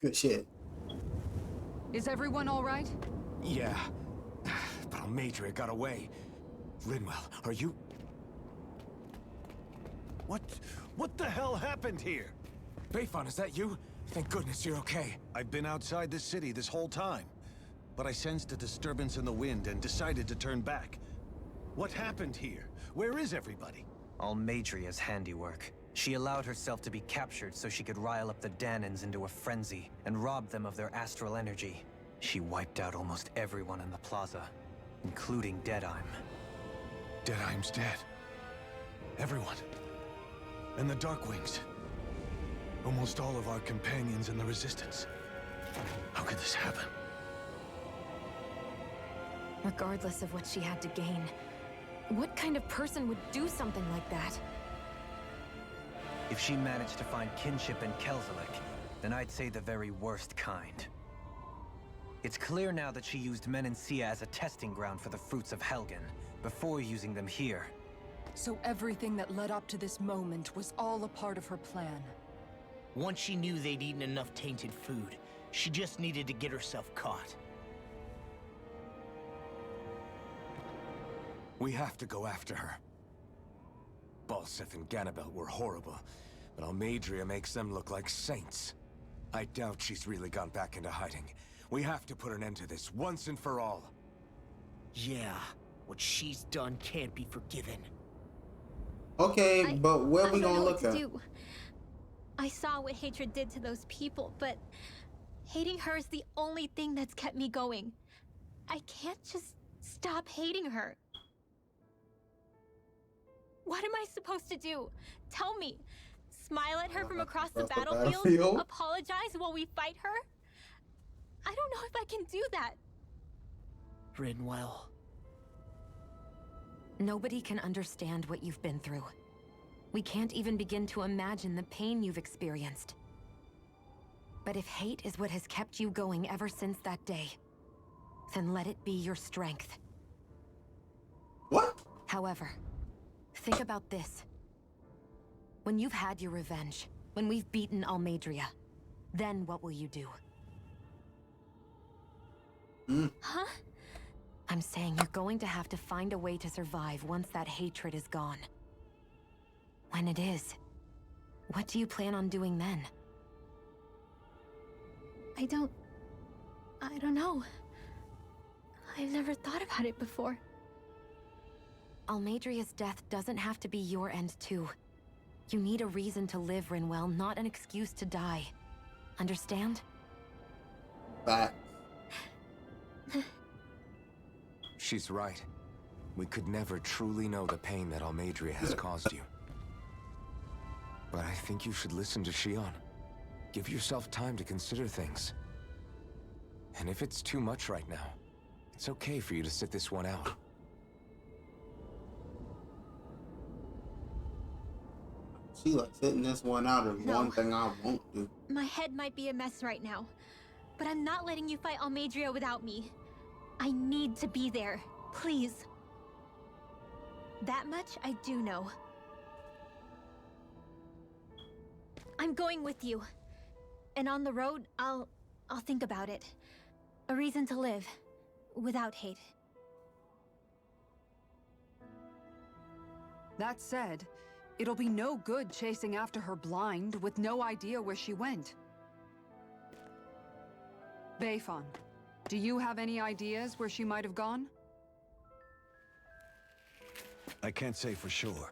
Good shit. Is everyone all right? Yeah, but Almadria got away. Linwell, are you... What the hell happened here? Bayfon, is that you? Thank goodness you're okay. I've been outside the city this whole time, but I sensed a disturbance in the wind and decided to turn back. What happened here? Where is everybody? Almadria's handiwork. She allowed herself to be captured so she could rile up the Danans into a frenzy and rob them of their astral energy. She wiped out almost everyone in the plaza, including Deadheim. Deadheim's dead. Everyone. And the Darkwings. Almost all of our companions in the Resistance. How could this happen? Regardless of what she had to gain, what kind of person would do something like that? If she managed to find kinship in Kelzelik, then I'd say the very worst kind. It's clear now that she used Menancia as a testing ground for the fruits of Helgen, before using them here. So everything that led up to this moment was all a part of her plan. Once she knew they'd eaten enough tainted food, she just needed to get herself caught. We have to go after her. Balseth and Ganabelt were horrible, but Almadria makes them look like saints. I doubt she's really gone back into hiding. We have to put an end to this once and for all. Yeah, what she's done can't be forgiven. Okay, but where we gonna look at? I saw what hatred did to those people, but hating her is the only thing that's kept me going. I can't just stop hating her. What am I supposed to do? Tell me. Smile at her from across the battlefield? Apologize while we fight her? I don't know if I can do that. Rinwell. Nobody can understand what you've been through. We can't even begin to imagine the pain you've experienced. But if hate is what has kept you going ever since that day, then let it be your strength. What? However, think about this. When you've had your revenge, when we've beaten Almadria, then what will you do? Huh? I'm saying you're going to have to find a way to survive once that hatred is gone. When it is, what do you plan on doing then? I don't know. I've never thought about it before. Almadria's death doesn't have to be your end too. You need a reason to live, Rinwell, not an excuse to die. Understand? Back. She's right. We could never truly know the pain that Almadria has caused you. But I think you should listen to Shion. Give yourself time to consider things. And if it's too much right now, it's okay for you to sit this one out. She like sitting this one out is one thing I won't do. My head might be a mess right now, but I'm not letting you fight Almadria without me. I need to be there, please. That much I do know. I'm going with you. And on the road, I'll think about it. A reason to live, without hate. That said, it'll be no good chasing after her blind with no idea where she went. Bayfon, do you have any ideas where she might have gone? I can't say for sure,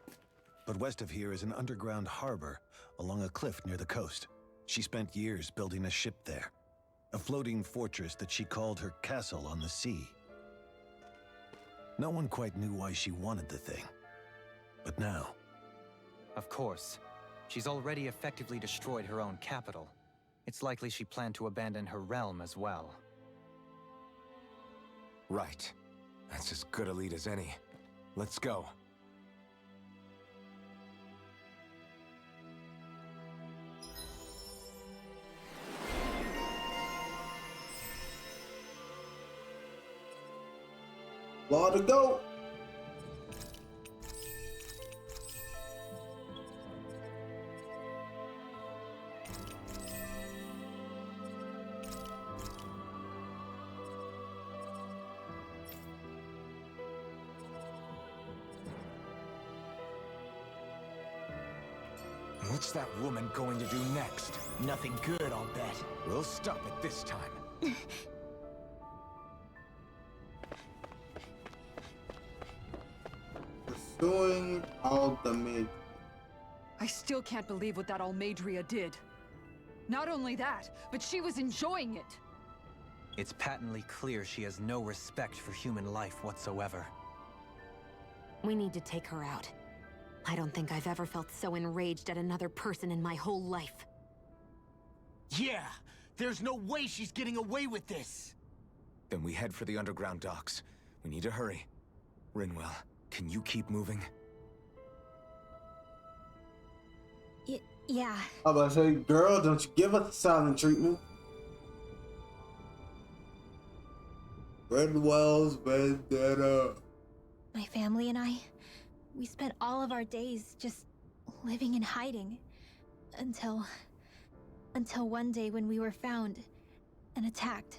but west of here is an underground harbor along a cliff near the coast. She spent years building a ship there, a floating fortress that she called her castle on the sea. No one quite knew why she wanted the thing, but now... Of course. She's already effectively destroyed her own capital. It's likely she planned to abandon her realm as well. Right. That's as good a lead as any. Let's go. Law to go. What's that woman going to do next? Nothing good, I'll bet. We'll stop it this time. Pursuing ultimate. I still can't believe what that Almadria did. Not only that, but she was enjoying it. It's patently clear she has no respect for human life whatsoever. We need to take her out. I don't think I've ever felt so enraged at another person in my whole life. Yeah, there's no way she's getting away with this. Then we head for the underground docks. We need to hurry. Rinwell, can you keep moving? Yeah. I was about to say, girl, don't you give us the silent treatment. Rinwell's vendetta. My family and I, we spent all of our days just living in hiding. Until one day when we were found and attacked.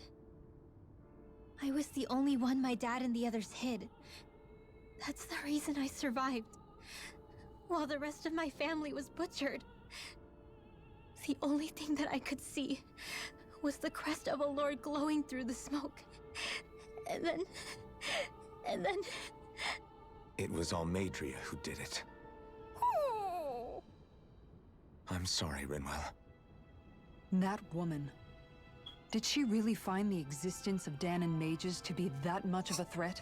I was the only one my dad and the others hid. That's the reason I survived. While the rest of my family was butchered. The only thing that I could see was the crest of a lord glowing through the smoke. And then... It was Almadria who did it. I'm sorry, Rinwell. That woman. Did she really find the existence of Danon mages to be that much of a threat?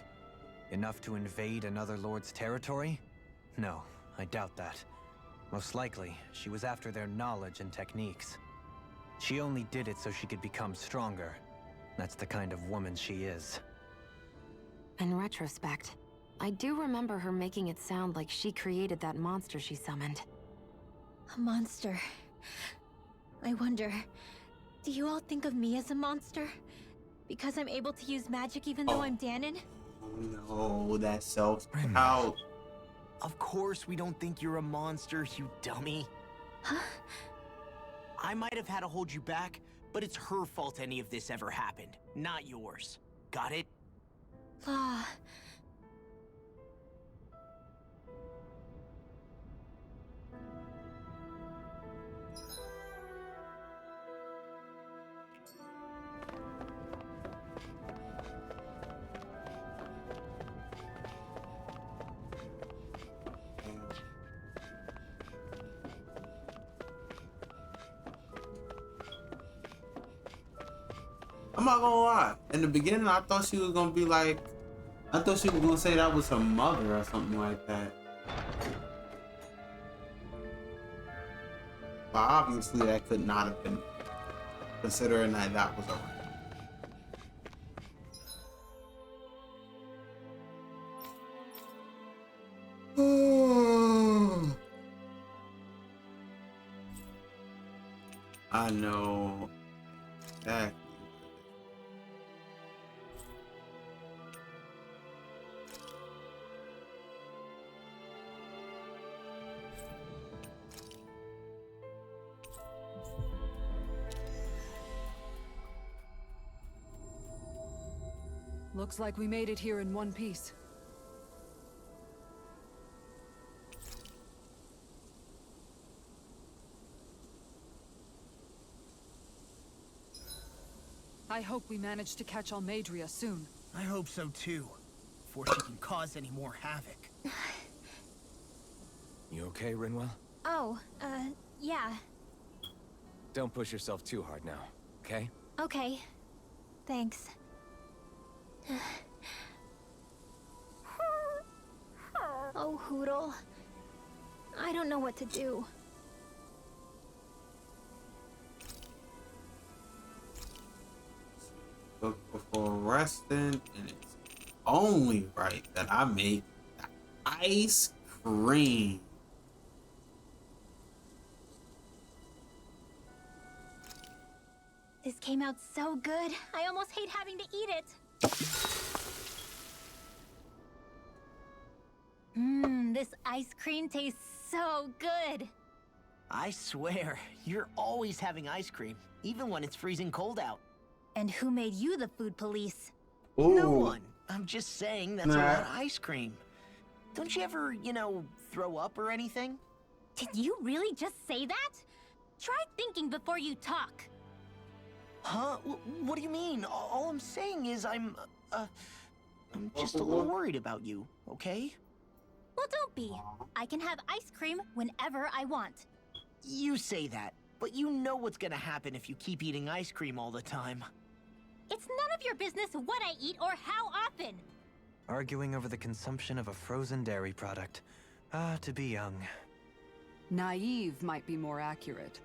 Enough to invade another lord's territory? No, I doubt that. Most likely, she was after their knowledge and techniques. She only did it so she could become stronger. That's the kind of woman she is. In retrospect, I do remember her making it sound like she created that monster she summoned. A monster. I wonder, do you all think of me as a monster? Because I'm able to use magic even though I'm Danon? No, that's self-doubt. Of course we don't think you're a monster, you dummy. Huh? I might have had to hold you back, but it's her fault any of this ever happened, not yours. Got it? Ah. I'm not gonna lie. In the beginning, I thought she was gonna be like, I thought she was gonna say that was her mother or something like that. But obviously, that could not have been, considering that was her. I know. Exactly. Looks like we made it here in one piece. I hope we manage to catch Almadria soon. I hope so too, before she can cause any more havoc. You okay, Rinwell? Oh, yeah. Don't push yourself too hard now, okay? Okay. Thanks. Oh, Hoodle. I don't know what to do. But before resting, and it's only right that I make the ice cream. This came out so good. I almost hate having to eat it. This ice cream tastes so good. I swear, you're always having ice cream, even when it's freezing cold out. And who made you the food police? Ooh. No one. I'm just saying that's a lot of ice cream. Don't you ever, throw up or anything? Did you really just say that? Try thinking before you talk. Huh? What do you mean? All I'm saying is I'm just a little worried about you, okay? Well, don't be. I can have ice cream whenever I want. You say that, but you know what's gonna happen if you keep eating ice cream all the time. It's none of your business what I eat or how often. Arguing over the consumption of a frozen dairy product. Ah, to be young. Naive might be more accurate.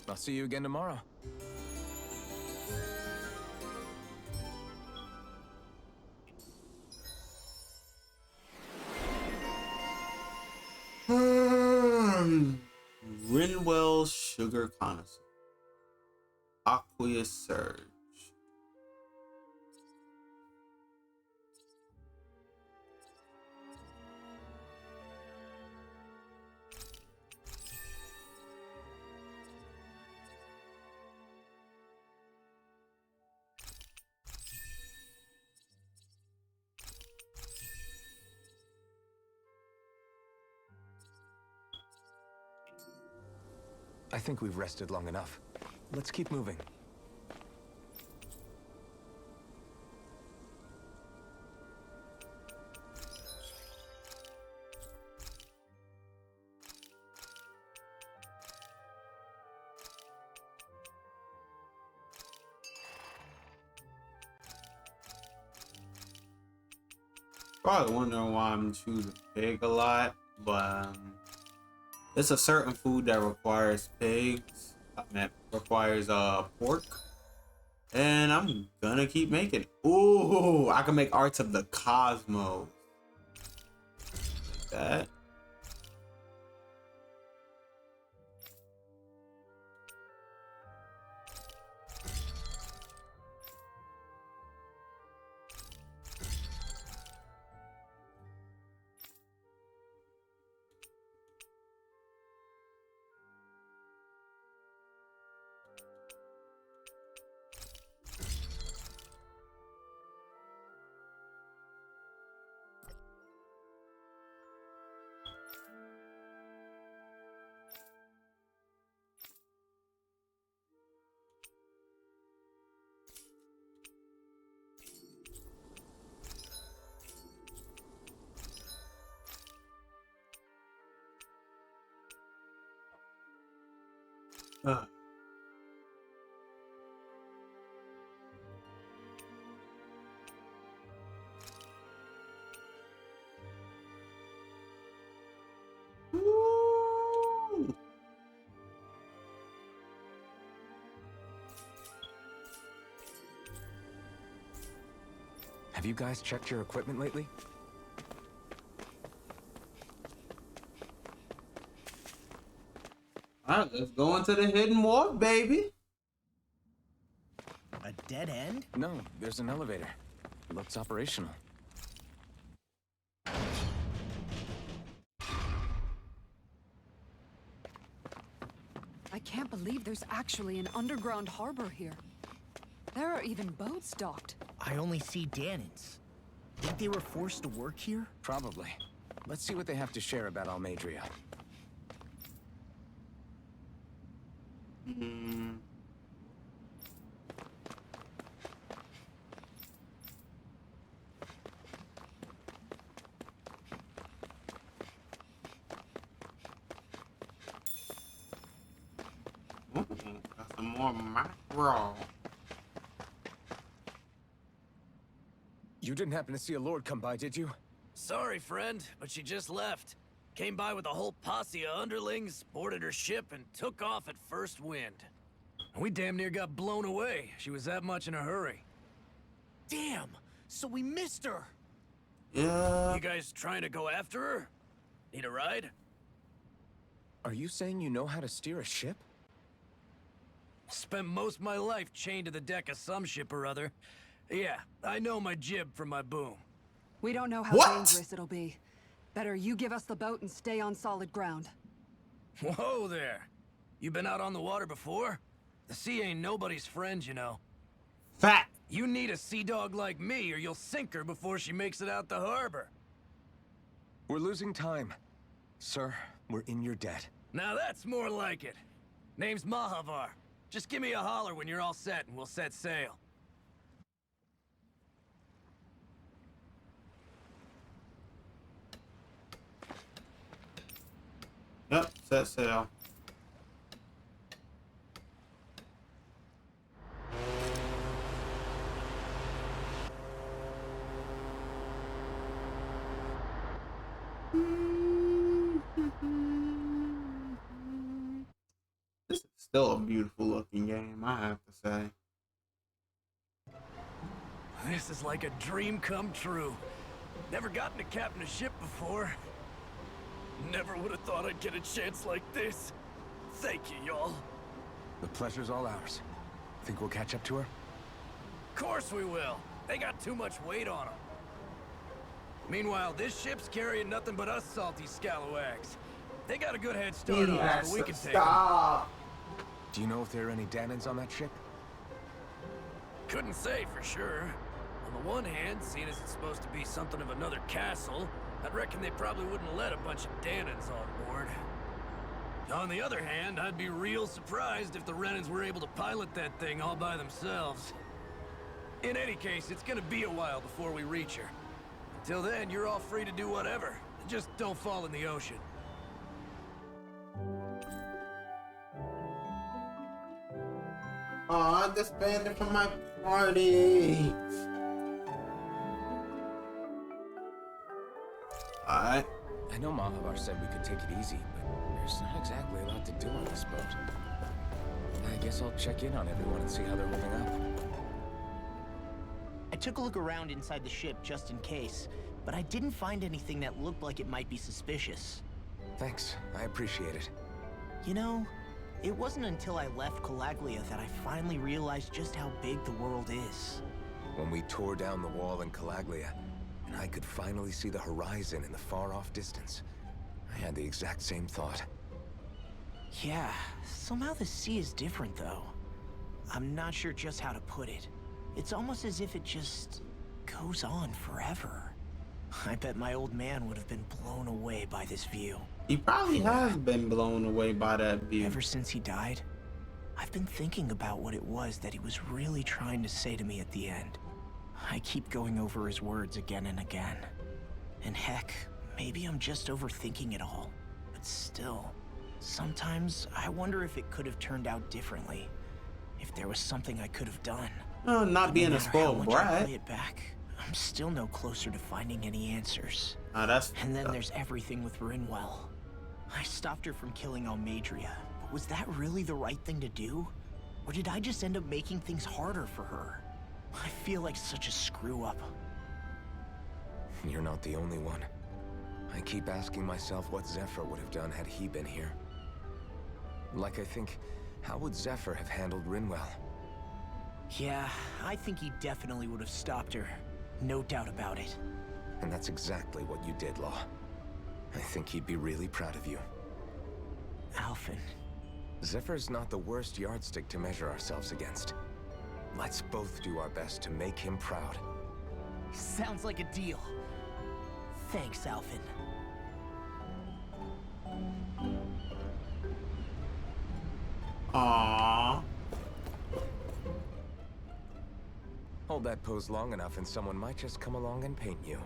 I'll see you again tomorrow. Rinwell Sugar Connoisseur. Aqueous Surge. I think we've rested long enough. Let's keep moving. Probably wondering why I'm choosing pig a lot, but it's a certain food that requires pigs, that requires pork, and I'm gonna keep making it. Ooh, I can make arts of the cosmos. Like that. Uh. Woo! Have you guys checked your equipment lately? Alright, let's go into the hidden wharf, baby. A dead end? No, there's an elevator. Looks operational. I can't believe there's actually an underground harbor here. There are even boats docked. I only see Danans. Think they were forced to work here? Probably. Let's see what they have to share about Almadria. Got some more mackerel. You didn't happen to see a lord come by, did you? Sorry, friend, but she just left. Came by with a whole posse of underlings, boarded her ship, and took off at first wind. We damn near got blown away. She was that much in a hurry. Damn! So we missed her! Yeah. You guys trying to go after her? Need a ride? Are you saying you know how to steer a ship? Spent most of my life chained to the deck of some ship or other. Yeah, I know my jib from my boom. We don't know how dangerous it'll be. Better you give us the boat and stay on solid ground. Whoa there. You been out on the water before? The sea ain't nobody's friend, you know. Fat. You need a sea dog like me, or you'll sink her before she makes it out the harbor. We're losing time. Sir, we're in your debt. Now that's more like it. Name's Mahavar. Just give me a holler when you're all set, and we'll set sail. Yep, set sail. This is still a beautiful looking game, I have to say. This is like a dream come true. Never gotten to captain a ship before. Never would have thought I'd get a chance like this. Thank you, y'all. The pleasure's all ours. Think we'll catch up to her? Of course we will. They got too much weight on them. Meanwhile, this ship's carrying nothing but us salty scalawags. They got a good head start on us, but we can take them. Do you know if there are any Danans on that ship? Couldn't say for sure. On the one hand, seeing as it's supposed to be something of another castle, I'd reckon they probably wouldn't let a bunch of Danans on board. On the other hand, I'd be real surprised if the Renans were able to pilot that thing all by themselves. In any case, it's gonna be a while before we reach her. Until then, you're all free to do whatever. Just don't fall in the ocean. Aw, I disbanded from my party. Alright. I know Mahavar said we could take it easy, but there's not exactly a lot to do on this boat. I guess I'll check in on everyone and see how they're holding up. I took a look around inside the ship just in case, but I didn't find anything that looked like it might be suspicious. Thanks, I appreciate it. You know, it wasn't until I left Calaglia that I finally realized just how big the world is. When we tore down the wall in Calaglia, and I could finally see the horizon in the far-off distance, I had the exact same thought. Yeah, somehow the sea is different though. I'm not sure just how to put it. It's almost as if it just goes on forever. I bet my old man would have been blown away by this view. He probably has been blown away by that view. Ever since he died, I've been thinking about what it was that he was really trying to say to me at the end. I keep going over his words again and again. And heck, maybe I'm just overthinking it all. But still, sometimes I wonder if it could have turned out differently. If there was something I could have done. Not being a spoiled brat. Play it back, I'm still no closer to finding any answers. That's and then there's everything with Rinwell. I stopped her from killing Almadria, but was that really the right thing to do? Or did I just end up making things harder for her? I feel like such a screw-up. You're not the only one. I keep asking myself what Zephyr would have done had he been here. Like I think, how would Zephyr have handled Rinwell? Yeah, I think he definitely would have stopped her. No doubt about it. And that's exactly what you did, Law. I think he'd be really proud of you. Alphen. Zephyr's not the worst yardstick to measure ourselves against. Let's both do our best to make him proud. Sounds like a deal. Thanks, Alphen. Aww. Hold that pose long enough and someone might just come along and paint you.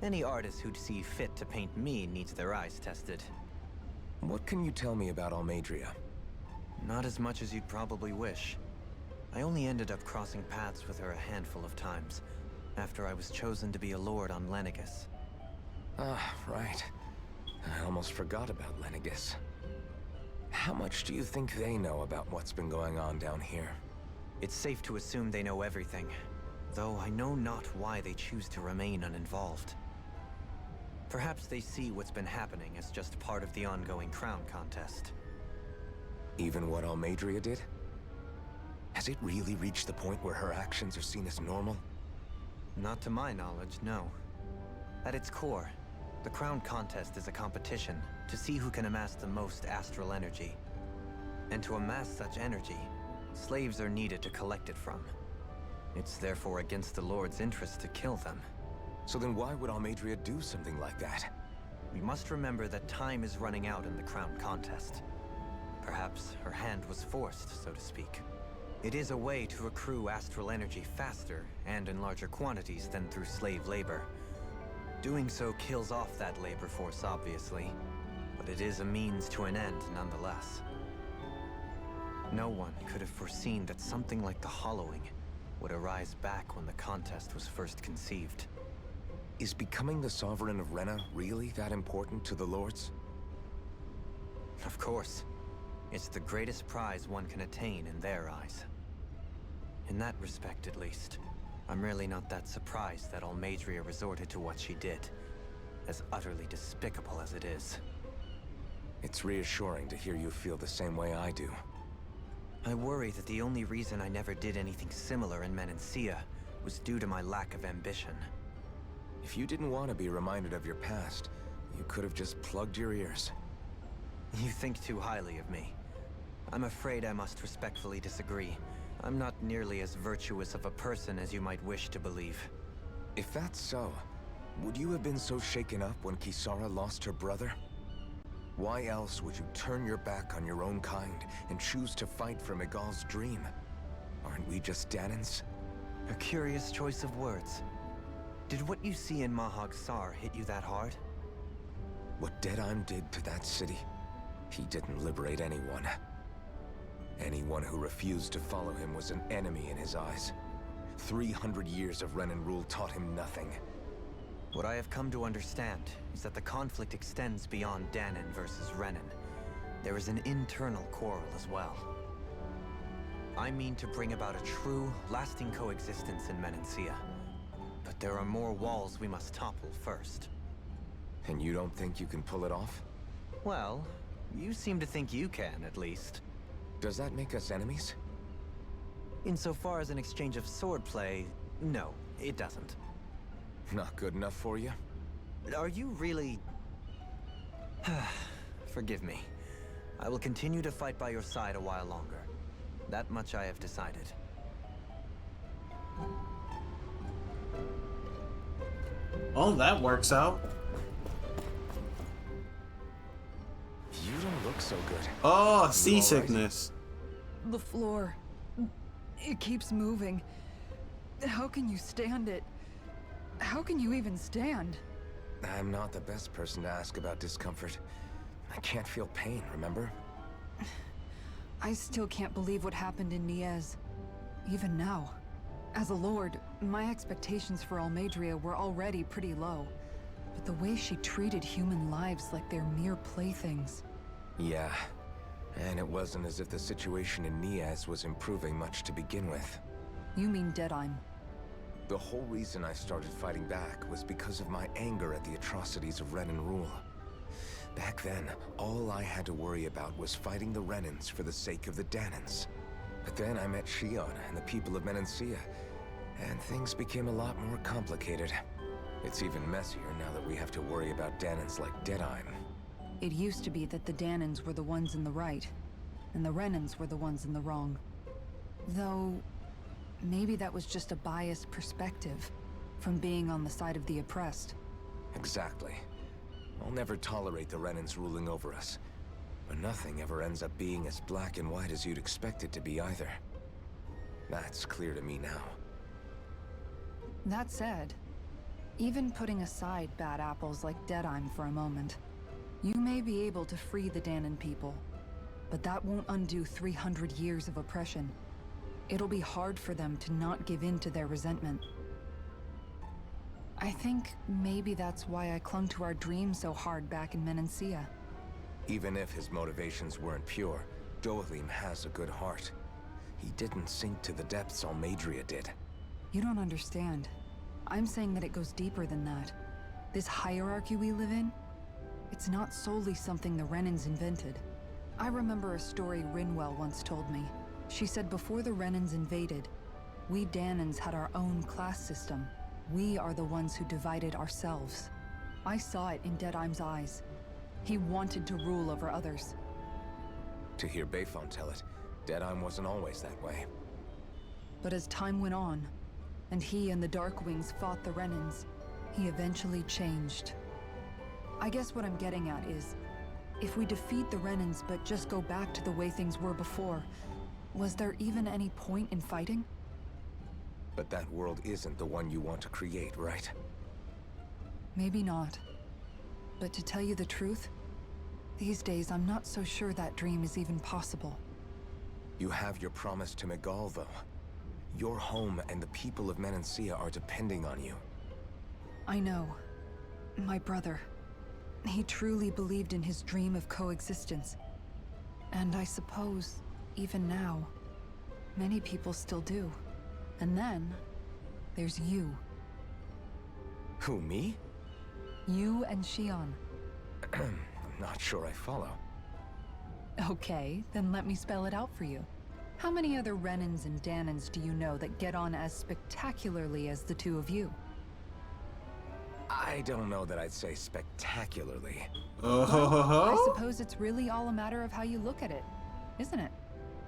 Any artist who'd see fit to paint me needs their eyes tested. What can you tell me about Almadria? Not as much as you'd probably wish. I only ended up crossing paths with her a handful of times, after I was chosen to be a lord on Lenegus. Ah, right. I almost forgot about Lenegus. How much do you think they know about what's been going on down here? It's safe to assume they know everything, though I know not why they choose to remain uninvolved. Perhaps they see what's been happening as just part of the ongoing crown contest. Even what Almadria did? Has it really reached the point where her actions are seen as normal? Not to my knowledge, no. At its core, the crown contest is a competition to see who can amass the most astral energy. And to amass such energy, slaves are needed to collect it from. It's therefore against the Lord's interest to kill them. So then why would Almadria do something like that? We must remember that time is running out in the crown contest. Perhaps her hand was forced, so to speak. It is a way to accrue astral energy faster and in larger quantities than through slave labor. Doing so kills off that labor force, obviously, but it is a means to an end nonetheless. No one could have foreseen that something like the Hollowing would arise back when the contest was first conceived. Is becoming the Sovereign of Rena really that important to the Lords? Of course. It's the greatest prize one can attain in their eyes. In that respect, at least, I'm really not that surprised that Almadria resorted to what she did, as utterly despicable as it is. It's reassuring to hear you feel the same way I do. I worry that the only reason I never did anything similar in Menancia was due to my lack of ambition. If you didn't want to be reminded of your past, you could have just plugged your ears. You think too highly of me. I'm afraid I must respectfully disagree. I'm not nearly as virtuous of a person as you might wish to believe. If that's so, would you have been so shaken up when Kisara lost her brother? Why else would you turn your back on your own kind and choose to fight for Miguel's dream? Aren't we just Danans? A curious choice of words. Did what you see in Mahag Sar hit you that hard? What Deadheim did to that city, he didn't liberate anyone. Anyone who refused to follow him was an enemy in his eyes. 300 years of Renan rule taught him nothing. What I have come to understand is that the conflict extends beyond Danan versus Renan. There is an internal quarrel as well. I mean to bring about a true, lasting coexistence in Menancia. But there are more walls we must topple first. And you don't think you can pull it off? Well, you seem to think you can, at least. Does that make us enemies? Insofar as an exchange of swordplay, no, it doesn't. Not good enough for you? Are you really... Forgive me. I will continue to fight by your side a while longer. That much I have decided. Oh, that works out. You don't look so good. Oh, seasickness. The floor. It keeps moving. How can you stand it? How can you even stand? I'm not the best person to ask about discomfort. I can't feel pain, remember? I still can't believe what happened in Niez. Even now. As a lord, my expectations for Almadria were already pretty low. But the way she treated human lives like they're mere playthings. Yeah. And it wasn't as if the situation in Niaz was improving much to begin with. You mean Deadheim? The whole reason I started fighting back was because of my anger at the atrocities of Renan rule. Back then, all I had to worry about was fighting the Renans for the sake of the Danans. But then I met Shion and the people of Menancia, and things became a lot more complicated. It's even messier now that we have to worry about Danans like Deadheim. It used to be that the Danans were the ones in the right, and the Renans were the ones in the wrong. Though, maybe that was just a biased perspective from being on the side of the oppressed. Exactly. I'll never tolerate the Renans ruling over us. But nothing ever ends up being as black and white as you'd expect it to be either. That's clear to me now. That said, even putting aside bad apples like Deadheim for a moment, you may be able to free the Danan people, but that won't undo 300 years of oppression. It'll be hard for them to not give in to their resentment. I think maybe that's why I clung to our dream so hard back in Menancia. Even if his motivations weren't pure, Dohalim has a good heart. He didn't sink to the depths Almadria did. You don't understand. I'm saying that it goes deeper than that. This hierarchy we live in, it's not solely something the Renans invented. I remember a story Rinwell once told me. She said before the Renans invaded, we Danans had our own class system. We are the ones who divided ourselves. I saw it in Deadheim's eyes. He wanted to rule over others. To hear Bayphone tell it, Deadeye wasn't always that way. But as time went on, and he and the Darkwings fought the Renans, he eventually changed. I guess what I'm getting at is, if we defeat the Renans but just go back to the way things were before, was there even any point in fighting? But that world isn't the one you want to create, right? Maybe not. But to tell you the truth, these days I'm not so sure that dream is even possible. You have your promise to Miguel, though. Your home and the people of Menancia are depending on you. I know. My brother. He truly believed in his dream of coexistence. And I suppose, even now, many people still do. And then, there's you. Who, me? You and Shion. I'm not sure I follow. Okay, then let me spell it out for you. How many other Renans and Danans do you know that get on as spectacularly as the two of you? I don't know that I'd say spectacularly. I suppose it's really all a matter of how you look at it, isn't it?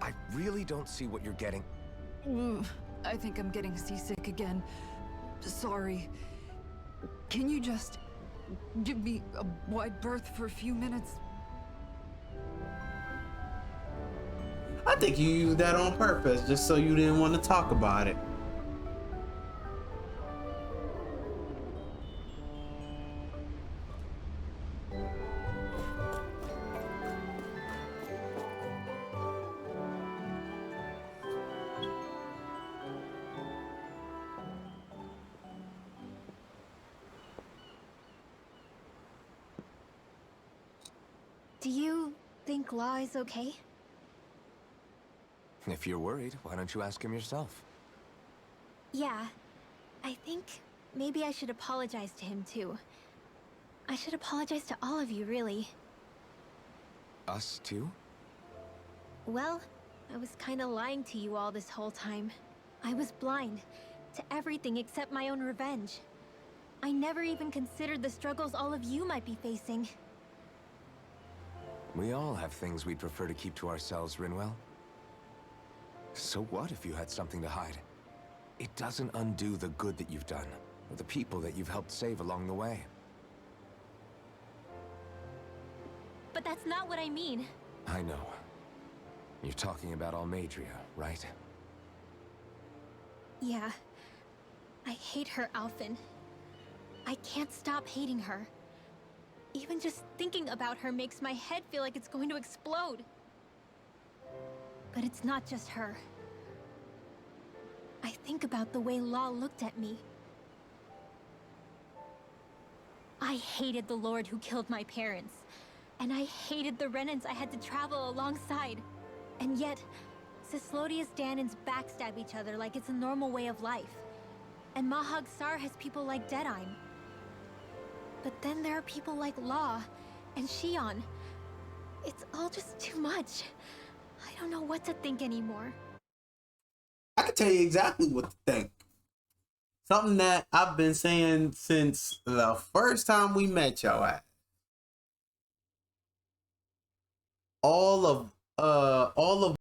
I really don't see what you're getting. I think I'm getting seasick again. Sorry. Can you just give me a wide berth for a few minutes? I think you used that on purpose, just so you didn't want to talk about it. Do you think Law is okay? If you're worried, why don't you ask him yourself? Yeah. I think maybe I should apologize to him too. I should apologize to all of you, really. Us too? Well, I was kinda lying to you all this whole time. I was blind to everything except my own revenge. I never even considered the struggles all of you might be facing. We all have things we'd prefer to keep to ourselves, Rinwell. So what if you had something to hide? It doesn't undo the good that you've done, or the people that you've helped save along the way. But that's not what I mean. I know. You're talking about Almadria, right? Yeah. I hate her, Alphen. I can't stop hating her. Even just thinking about her makes my head feel like it's going to explode. But it's not just her. I think about the way Law looked at me. I hated the Lord who killed my parents. And I hated the Renans I had to travel alongside. And yet, Cislodius Danans backstab each other like it's a normal way of life. And Mahag Sar has people like Deadeye. But then there are people like Law and Shion. It's all just too much. I don't know what to think anymore. I can tell you exactly what to think. Something that I've been saying since the first time we met y'all at. All of